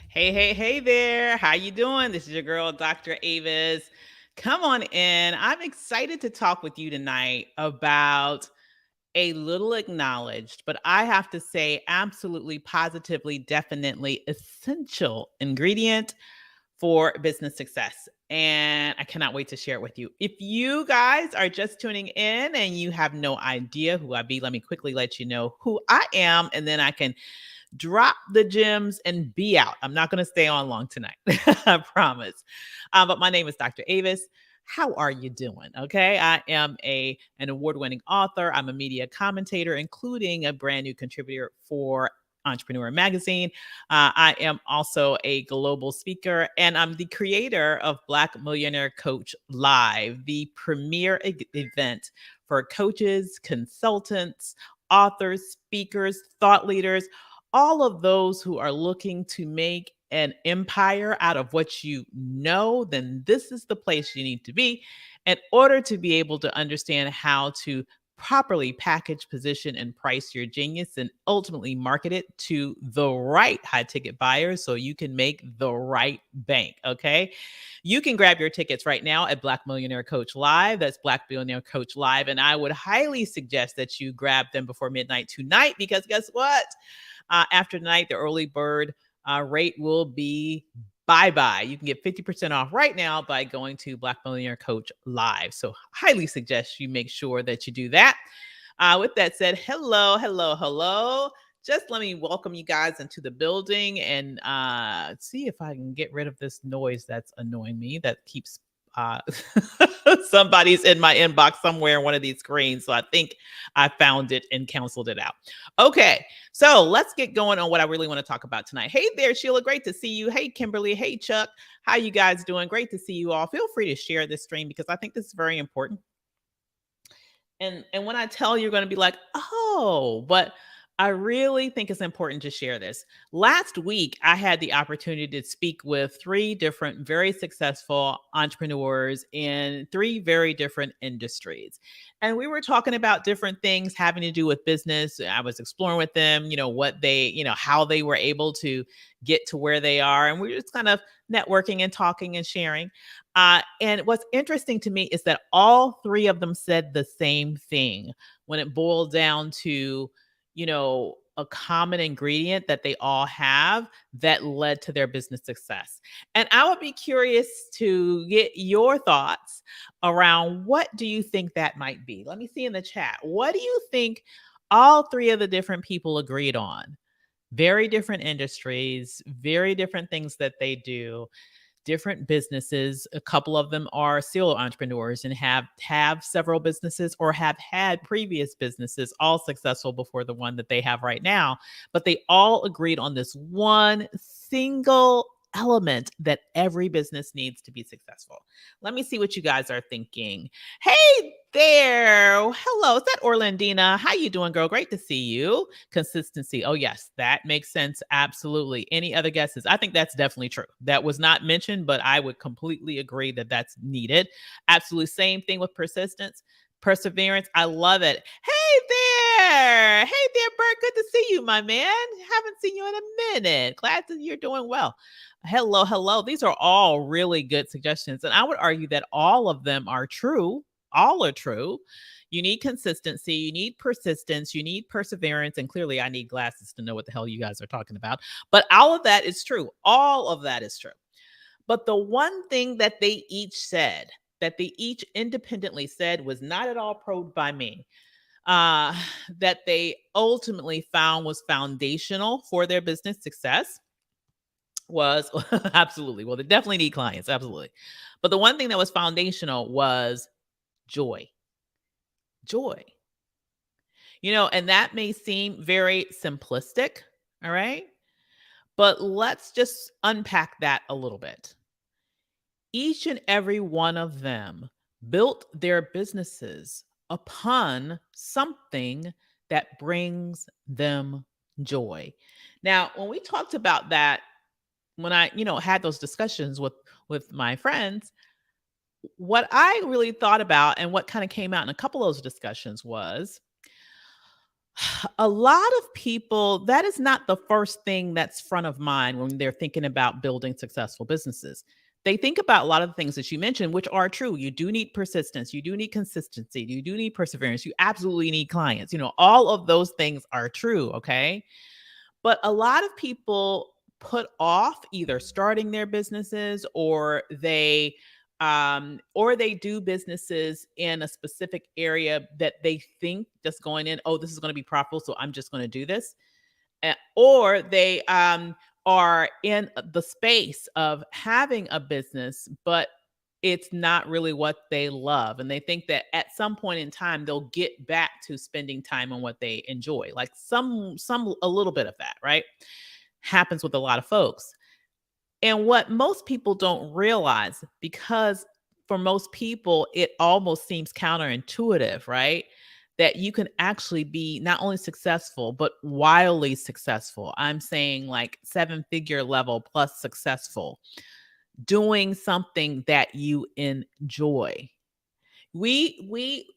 Hey, hey, hey there. How you doing? This is your girl, Dr. Avis. Come on in. I'm excited to talk with you tonight about a little acknowledged, but I have to say absolutely, positively, definitely essential ingredient for business success. And I cannot wait to share it with you. If you guys are just tuning in and you have no idea who I be, let me quickly let you know who I am, and then I can drop the gems and be out. I'm not going to stay on long tonight. I promise. But my name is Dr. Avis. How are you doing? Okay. I am an award-winning author. I'm a media commentator, including a brand new contributor for Entrepreneur Magazine. I am also a global speaker, and I'm the creator of Black Millionaire Coach Live, the premier event for coaches, consultants, authors, speakers, thought leaders, all of those who are looking to make an empire out of what you know, then this is the place you need to be in order to be able to understand how to properly package, position, and price your genius and ultimately market it to the right high ticket buyers so you can make the right bank. Okay. You can grab your tickets right now at Black Millionaire Coach Live. That's Black Millionaire Coach Live. And I would highly suggest that you grab them before midnight tonight because guess what? After tonight, the early bird rate will be bye bye. You can get 50% off right now by going to Black Millionaire Coach Live. So, highly suggest you make sure that you do that. With that said, hello, hello, hello. Just let me welcome you guys into the building and see if I can get rid of this noise that's annoying me that keeps uh, somebody's in my inbox somewhere on one of these screens. So I think I found it and canceled it out. Okay, so let's get going on what I really want to talk about tonight. Hey there, Sheila. Great to see you. Hey, Kimberly. Hey, Chuck. How you guys doing? Great to see you all. Feel free to share this stream because I think this is very important. And when I tell you, you're going to be like, oh, but I really think it's important to share this. Last week, I had the opportunity to speak with three different, very successful entrepreneurs in three very different industries. And we were talking about different things having to do with business. I was exploring with them, what they, how they were able to get to where they are. And we were just kind of networking and talking and sharing. And what's interesting to me is that all three of them said the same thing when it boiled down to, a common ingredient that they all have that led to their business success. And I would be curious to get your thoughts around what do you think that might be? Let me see in the chat. What do you think all three of the different people agreed on? Very different industries, very different things that they do, different businesses. A couple of them are serial entrepreneurs and have several businesses or have had previous businesses, all successful before the one that they have right now. But they all agreed on this one single element that every business needs to be successful. Let me see what you guys are thinking. Hey there. Hello. Is that Orlandina? How you doing, girl? Great to see you. Consistency. Oh, yes, that makes sense. Absolutely. Any other guesses? I think that's definitely true. That was not mentioned, but I would completely agree that that's needed. Absolutely. Same thing with persistence, perseverance. I love it. Hey there. Hey there, Bert. Good to see you, my man. Haven't seen you in a minute. Glad that you're doing well. Hello, hello. These are all really good suggestions. And I would argue that all of them are true. All are true. You need consistency, you need persistence, you need perseverance. And clearly, I need glasses to know what the hell you guys are talking about. But all of that is true. All of that is true. But the one thing that they each said, that they each independently said was not at all probed by me, uh, that they ultimately found was foundational for their business success was absolutely, well, they definitely need clients, absolutely. But the one thing that was foundational was joy. Joy. And that may seem very simplistic, all right? But let's just unpack that a little bit. Each and every one of them built their businesses upon something that brings them joy. Now, when we talked about that, when I, had those discussions with my friends, what I really thought about and what kind of came out in a couple of those discussions was A lot of people, that is not the first thing that's front of mind when they're thinking about building successful businesses. They think about a lot of the things that you mentioned, which are true. You do need persistence, you do need consistency, you do need perseverance, you absolutely need clients. All of those things are true. Okay. But a lot of people put off either starting their businesses, or they do businesses in a specific area that they think just going in, oh, this is going to be profitable, so I'm just going to do this. Or they are in the space of having a business, but it's not really what they love. And they think that at some point in time, they'll get back to spending time on what they enjoy. Like a little bit of that, right? Happens with a lot of folks. And what most people don't realize, because for most people, it almost seems counterintuitive, right? That you can actually be not only successful, but wildly successful. I'm saying like seven-figure level plus successful, doing something that you enjoy. We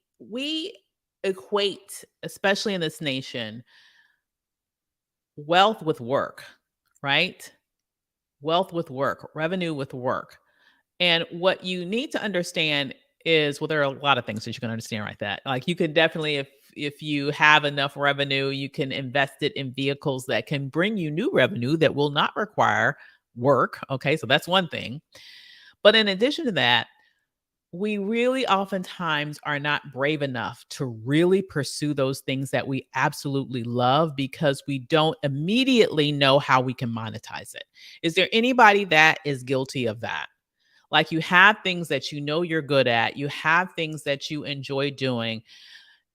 equate, especially in this nation, wealth with work, right? Wealth with work, revenue with work. And what you need to understand is, well, there are a lot of things that you can understand right that. Like you can definitely, if you have enough revenue, you can invest it in vehicles that can bring you new revenue that will not require work. Okay. So that's one thing. But in addition to that, we really oftentimes are not brave enough to really pursue those things that we absolutely love because we don't immediately know how we can monetize it. Is there anybody that is guilty of that? Like you have things that you know you're good at, you have things that you enjoy doing,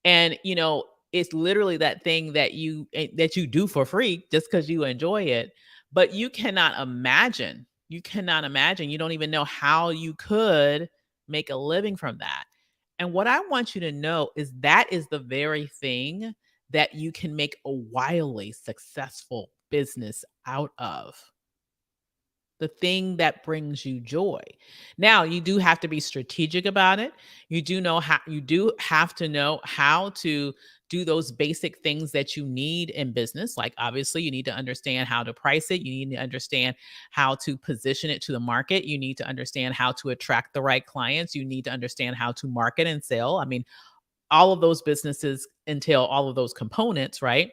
and it's literally that thing that you do for free just because you enjoy it, but you cannot imagine, you don't even know how you could make a living from that. And what I want you to know is that is the very thing that you can make a wildly successful business out of, the thing that brings you joy. Now, you do have to be strategic about it. You do have to know how to do those basic things that you need in business. Like obviously, you need to understand how to price it. You need to understand how to position it to the market. You need to understand how to attract the right clients. You need to understand how to market and sell. I mean, all of those businesses entail all of those components, right?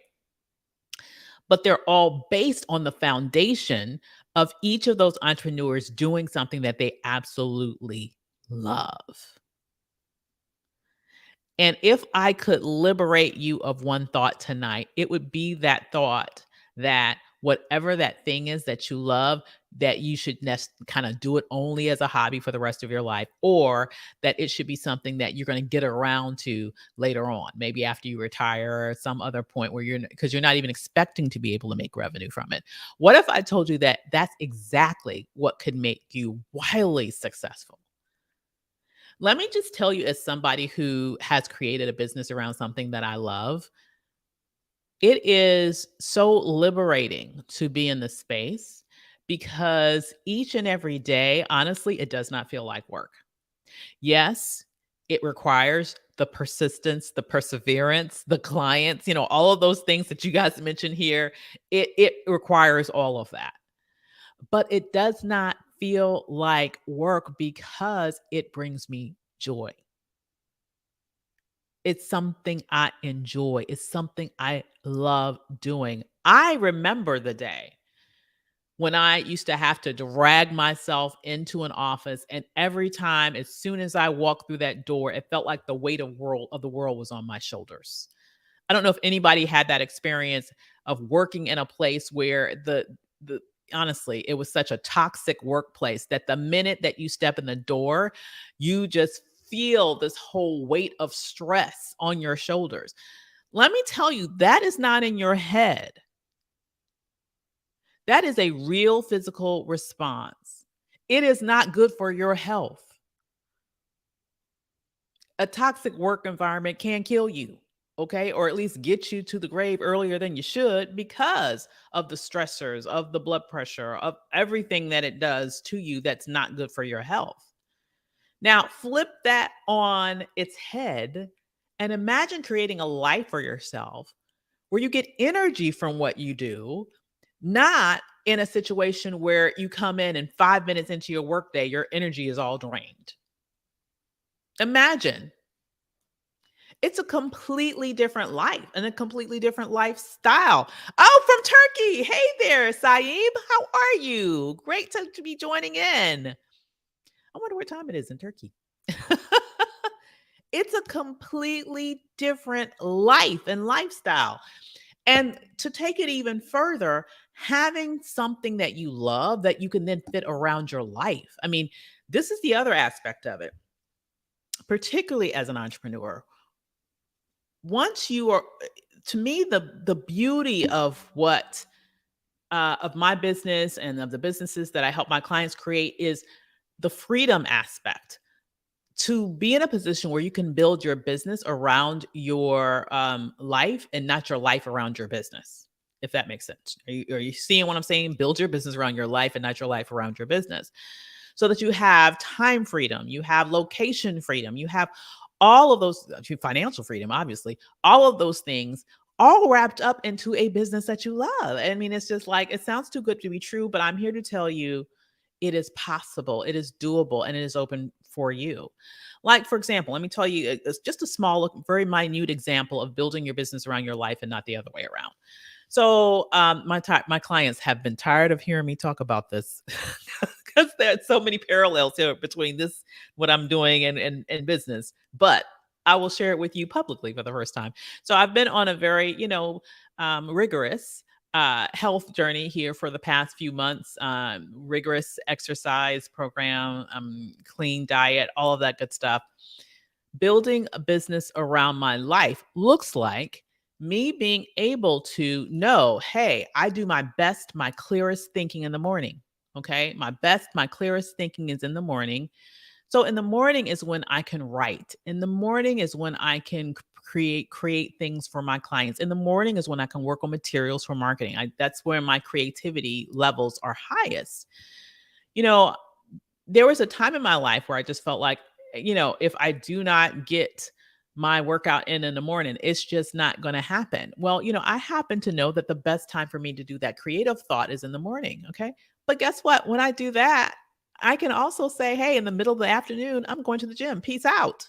But they're all based on the foundation of each of those entrepreneurs doing something that they absolutely love. And if I could liberate you of one thought tonight, it would be that thought that whatever that thing is that you love, that you should kind of do it only as a hobby for the rest of your life, or that it should be something that you're going to get around to later on, maybe after you retire or some other point where because you're not even expecting to be able to make revenue from it. What if I told you that that's exactly what could make you wildly successful? Let me just tell you, as somebody who has created a business around something that I love, it is so liberating to be in the space because each and every day, honestly, it does not feel like work. Yes, it requires the persistence, the perseverance, the clients, all of those things that you guys mentioned here. It requires all of that. But it does not feel like work because it brings me joy. It's something I enjoy. It's something I love doing. I remember the day when I used to have to drag myself into an office, and every time, as soon as I walked through that door, it felt like the weight of the world was on my shoulders. I don't know if anybody had that experience of working in a place where the honestly, it was such a toxic workplace that the minute that you step in the door, you just feel this whole weight of stress on your shoulders. Let me tell you, that is not in your head. That is a real physical response. It is not good for your health. A toxic work environment can kill you, okay? Or at least get you to the grave earlier than you should because of the stressors, of the blood pressure, of everything that it does to you that's not good for your health. Now, flip that on its head and imagine creating a life for yourself where you get energy from what you do, not in a situation where you come in and 5 minutes into your workday, your energy is all drained. Imagine it's a completely different life and a completely different lifestyle. Oh, from Turkey. Hey there, Saeed. How are you? Great to be joining in. I wonder what time it is in Turkey. It's a completely different life and lifestyle. And to take it even further, having something that you love that you can then fit around your life. I mean, this is the other aspect of it, particularly as an entrepreneur. Once you are, to me, the beauty of what of my business and of the businesses that I help my clients create is the freedom aspect to be in a position where you can build your business around your life and not your life around your business, if that makes sense. Are you seeing what I'm saying? Build your business around your life and not your life around your business, so that you have time freedom, you have location freedom, you have all of those, financial freedom, obviously, all of those things all wrapped up into a business that you love. I mean, it's just like, it sounds too good to be true, but I'm here to tell you it is possible, it is doable, and it is open for you. Like, for example, let me tell you, it's just a small, very minute example of building your business around your life and not the other way around. So, my clients have been tired of hearing me talk about this because there's so many parallels here between this, what I'm doing, and business. But I will share it with you publicly for the first time. So, I've been on a very, rigorous health journey here for the past few months. Rigorous exercise program, clean diet, all of that good stuff. Building a business around my life looks like me being able to know, hey, I do my best, my clearest thinking in the morning. Okay. My best, my clearest thinking is in the morning. So in the morning is when I can write. In the morning is when I can create things for my clients. In the morning is when I can work on materials for marketing. That's where my creativity levels are highest. You know, there was a time in my life where I just felt like, if I do not get my workout in the morning, it's just not going to happen. Well, I happen to know that the best time for me to do that creative thought is in the morning. Okay. But guess what? When I do that, I can also say, hey, in the middle of the afternoon, I'm going to the gym. Peace out.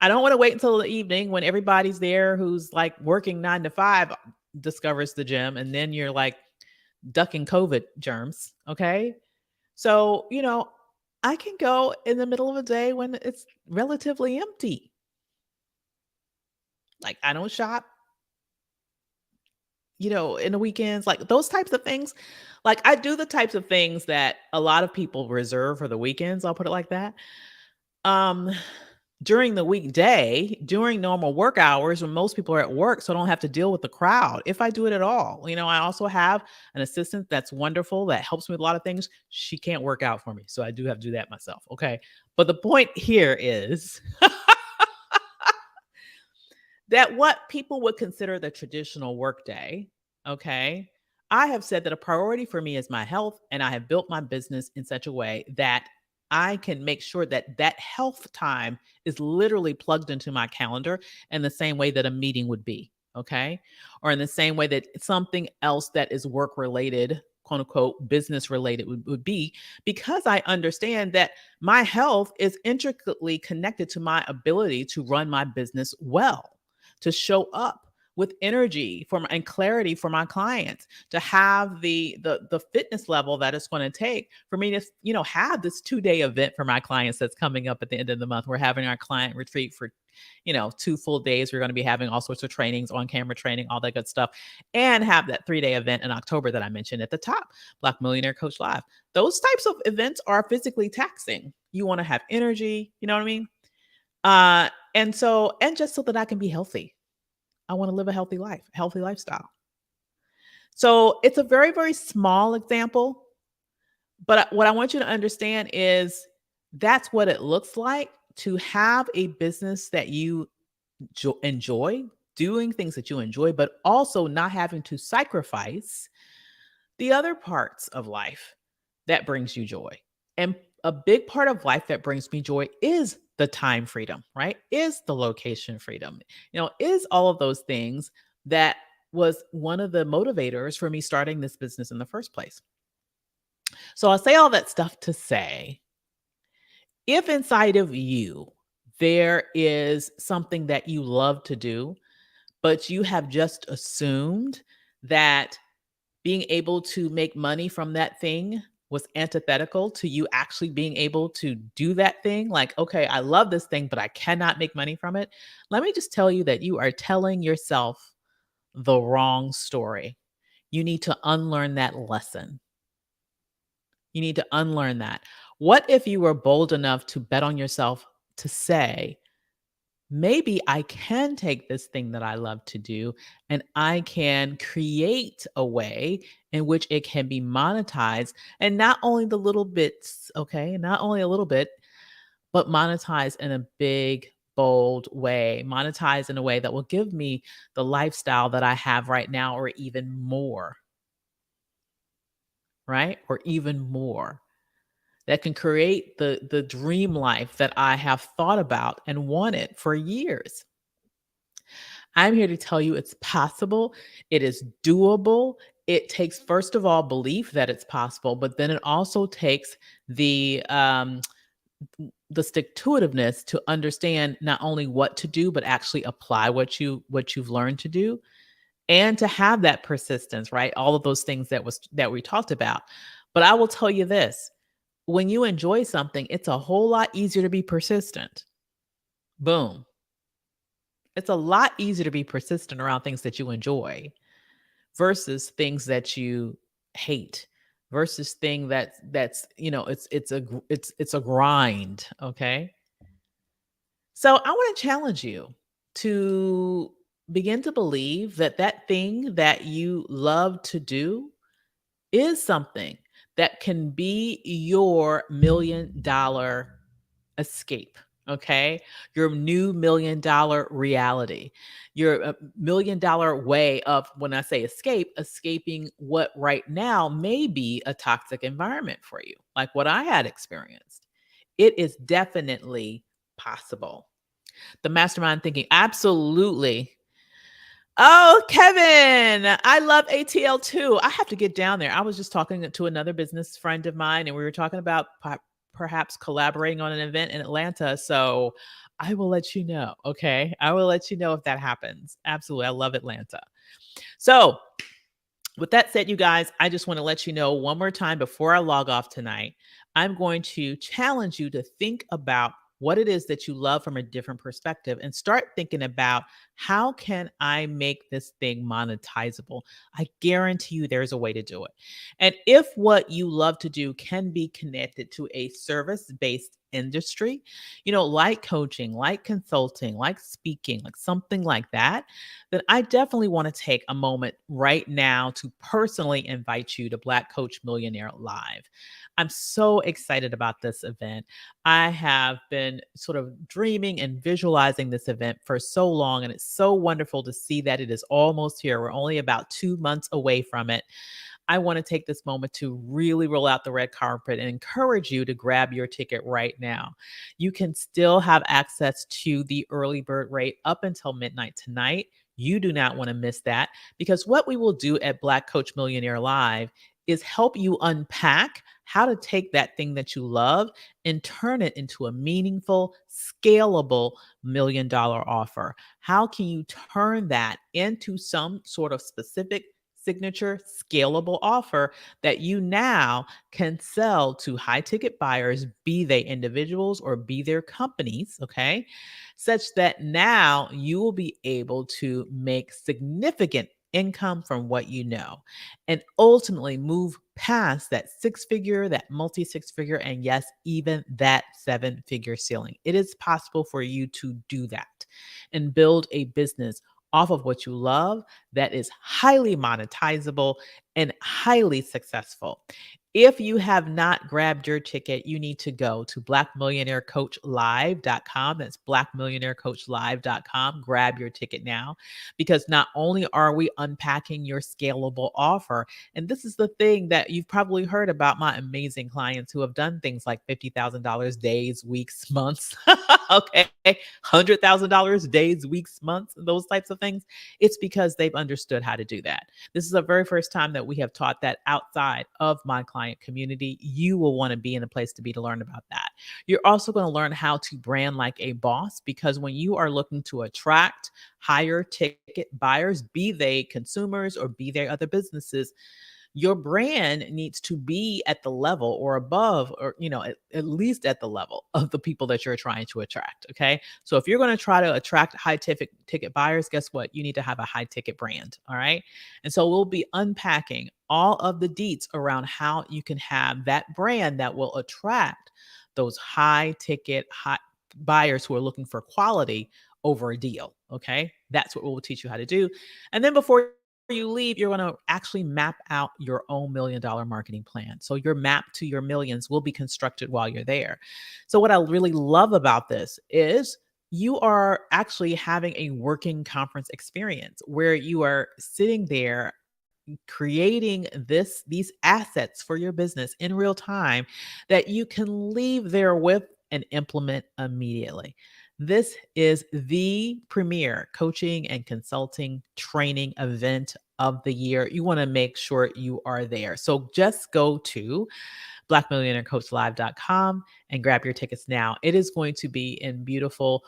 I don't want to wait until the evening when everybody's there who's like working 9 to 5 discovers the gym. And then you're like ducking COVID germs. Okay. So, I can go in the middle of a day when it's relatively empty. Like, I don't shop, in the weekends, like those types of things. Like, I do the types of things that a lot of people reserve for the weekends. I'll put it like that. Um, During the weekday, during normal work hours when most people are at work, so I don't have to deal with the crowd, if I do it at all. I also have an assistant that's wonderful that helps me with a lot of things. She can't work out for me, so I do have to do that myself. Okay. But the point here is that what people would consider the traditional workday, okay, I have said that a priority for me is my health, and I have built my business in such a way that I can make sure that that health time is literally plugged into my calendar in the same way that a meeting would be, okay? Or in the same way that something else that is work related, quote unquote, business related would be, because I understand that my health is intricately connected to my ability to run my business well, to show up with energy and clarity for my clients, to have the fitness level that it's going to take for me to have this 2-day event for my clients that's coming up at the end of the month. We're having our client retreat for 2 full days. We're going to be having all sorts of trainings, on camera training, all that good stuff, and have that 3-day event in October that I mentioned at the top, Black Millionaire Coach Live. Those types of events are physically taxing. You want to have energy, you know what I mean? And just so that I can be healthy. I want to live a healthy life, healthy lifestyle. So it's a very, very small example, but what I want you to understand is that's what it looks like to have a business that you enjoy, doing things that you enjoy, but also not having to sacrifice the other parts of life that brings you joy. And a big part of life that brings me joy is the time freedom, right? Is the location freedom, is all of those things that was one of the motivators for me starting this business in the first place. So I say all that stuff to say, if inside of you there is something that you love to do, but you have just assumed that being able to make money from that thing was antithetical to you actually being able to do that thing. Like, okay, I love this thing, but I cannot make money from it. Let me just tell you that you are telling yourself the wrong story. You need to unlearn that lesson. You need to unlearn that. What if you were bold enough to bet on yourself to say, maybe I can take this thing that I love to do and I can create a way in which it can be monetized, and not only the little bits, okay, not only a little bit, but monetize in a big, bold way, monetize in a way that will give me the lifestyle that I have right now, or even more, right? Or even more. That can create the dream life that I have thought about and wanted for years. I'm here to tell you it's possible. It is doable. It takes, first of all, belief that it's possible, but then it also takes the stick to itiveness to understand not only what to do, but actually apply what you've learned to do, and to have that persistence, right? All of those things that we talked about. But I will tell you this: when you enjoy something, it's a whole lot easier to be persistent. Boom. It's a lot easier to be persistent around things that you enjoy versus things that you hate, versus thing it's a grind, okay? So I want to challenge you to begin to believe that that thing that you love to do is something that can be your $1,000,000 escape. Okay. Your new $1,000,000 reality, your $1,000,000 way of, when I say escape, escaping what right now may be a toxic environment for you, like what I had experienced. It is definitely possible. The mastermind thinking, absolutely. Oh, Kevin, I love ATL too. I have to get down there. I was just talking to another business friend of mine, and we were talking about perhaps collaborating on an event in Atlanta. So I will let you know. Okay. I will let you know if that happens. Absolutely. I love Atlanta. So, with that said, you guys, I just want to let you know one more time before I log off tonight. I'm going to challenge you to think about what it is that you love from a different perspective, and start thinking about, how can I make this thing monetizable? I guarantee you there's a way to do it. And if what you love to do can be connected to a service based industry, like coaching, like consulting, like speaking, like something like that, then I definitely want to take a moment right now to personally invite you to Black Coach Millionaire Live. I'm so excited about this event. I have been sort of dreaming and visualizing this event for so long, and it's so wonderful to see that it is almost here. We're only about 2 months away from it. I want to take this moment to really roll out the red carpet and encourage you to grab your ticket right now. You can still have access to the early bird rate up until midnight tonight. You do not want to miss that, because what we will do at Black Coach Millionaire Live is help you unpack how to take that thing that you love and turn it into a meaningful, scalable $1,000,000 offer. How can you turn that into some sort of specific, signature, scalable offer that you now can sell to high ticket buyers, be they individuals or be their companies, okay? Such that now you will be able to make significant income from what you know, and ultimately move past that six figure, that multi six figure, and yes, even that seven-figure ceiling. It is possible for you to do that and build a business off of what you love that is highly monetizable and highly successful. If you have not grabbed your ticket, you need to go to blackmillionairecoachlive.com. That's blackmillionairecoachlive.com. Grab your ticket now, because not only are we unpacking your scalable offer, and this is the thing that you've probably heard about my amazing clients who have done things like $50,000 days, weeks, months, okay, $100,000 days, weeks, months, those types of things. It's because they've understood how to do that. This is the very first time that we have taught that outside of my client community. You will want to be in a place to be to learn about that. You're also going to learn how to brand like a boss, because when you are looking to attract higher ticket buyers, be they consumers or be they other businesses, your brand needs to be at the level or above, or at least at the level of the people that you're trying to attract. Okay, so if you're going to try to attract high ticket buyers, guess what? You need to have a high ticket brand. All right, and so we'll be unpacking all of the deets around how you can have that brand that will attract those high ticket high buyers who are looking for quality over a deal. Okay, that's what we'll teach you how to do. And then before you leave, you're going to actually map out your own $1 million marketing plan. So your map to your millions will be constructed while you're there. So what I really love about this is you are actually having a working conference experience where you are sitting there creating these assets for your business in real time that you can leave there with and implement immediately. This is the premier coaching and consulting training event of the year. You want to make sure you are there. So just go to blackmillionairecoachlive.com and grab your tickets now. It is going to be in beautiful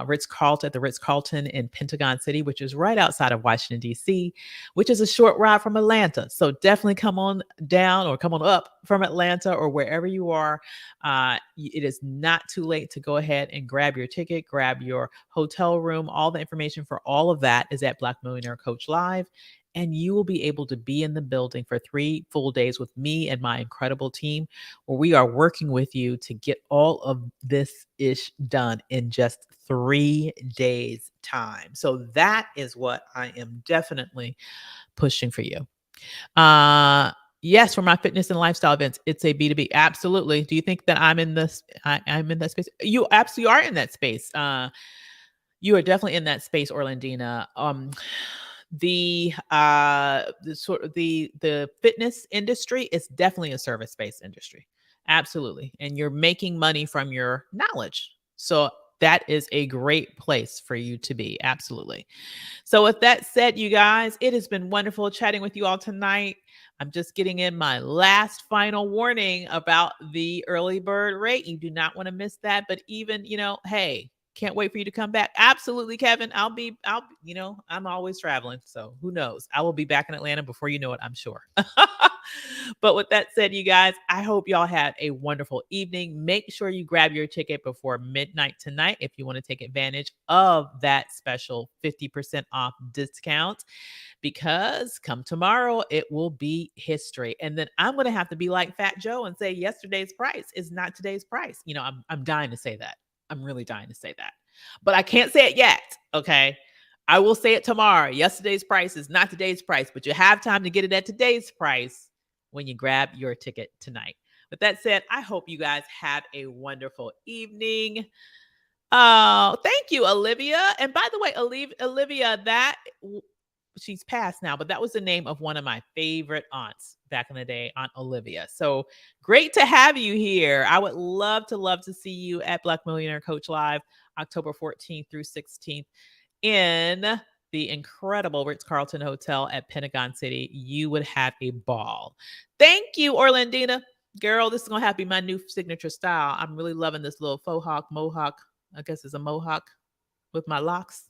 Ritz-Carlton, at the Ritz-Carlton in Pentagon City, which is right outside of Washington, D.C., which is a short ride from Atlanta. So definitely come on down or come on up from Atlanta or wherever you are. It is not too late to go ahead and grab your ticket, grab your hotel room. All the information for all of that is at Black Millionaire Coach Live. And you will be able to be in the building for 3 full days with me and my incredible team, where we are working with you to get all of this ish done in just 3 days' time. So that is what I am definitely pushing for you. Yes, for my fitness and lifestyle events, it's a B2B. Absolutely. Do you think that I'm in this? I'm in that space. You absolutely are in that space. You are definitely in that space, Orlandina. The fitness industry is definitely a service-based industry. Absolutely. And you're making money from your knowledge. So that is a great place for you to be. Absolutely. So with that said, you guys, it has been wonderful chatting with you all tonight. I'm just getting in my last final warning about the early bird rate. You do not want to miss that. But even, hey, can't wait for you to come back. Absolutely, Kevin. I'm always traveling. So who knows? I will be back in Atlanta before you know it, I'm sure. But with that said, you guys, I hope y'all had a wonderful evening. Make sure you grab your ticket before midnight tonight if you want to take advantage of that special 50% off discount, because come tomorrow, it will be history. And then I'm going to have to be like Fat Joe and say yesterday's price is not today's price. I'm dying to say that. I'm really dying to say that, but I can't say it yet. Okay. I will say it tomorrow. Yesterday's price is not today's price, but you have time to get it at today's price when you grab your ticket tonight. With that said, I hope you guys have a wonderful evening. Oh, thank you, Olivia. And by the way, Olivia, she's passed now, but that was the name of one of my favorite aunts back in the day, Aunt Olivia. So great to have you here. I would love to see you at Black Millionaire Coach Live, October 14th through 16th in the incredible Ritz-Carlton Hotel at Pentagon City. You would have a ball. Thank you, Orlandina. Girl, this is going to have to be my new signature style. I'm really loving this little faux hawk, mohawk. I guess it's a mohawk with my locks.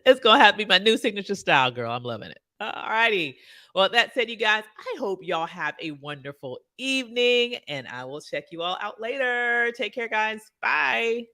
It's going to have to be my new signature style, girl. I'm loving it. All righty. Well, that said, you guys, I hope y'all have a wonderful evening, and I will check you all out later. Take care, guys. Bye.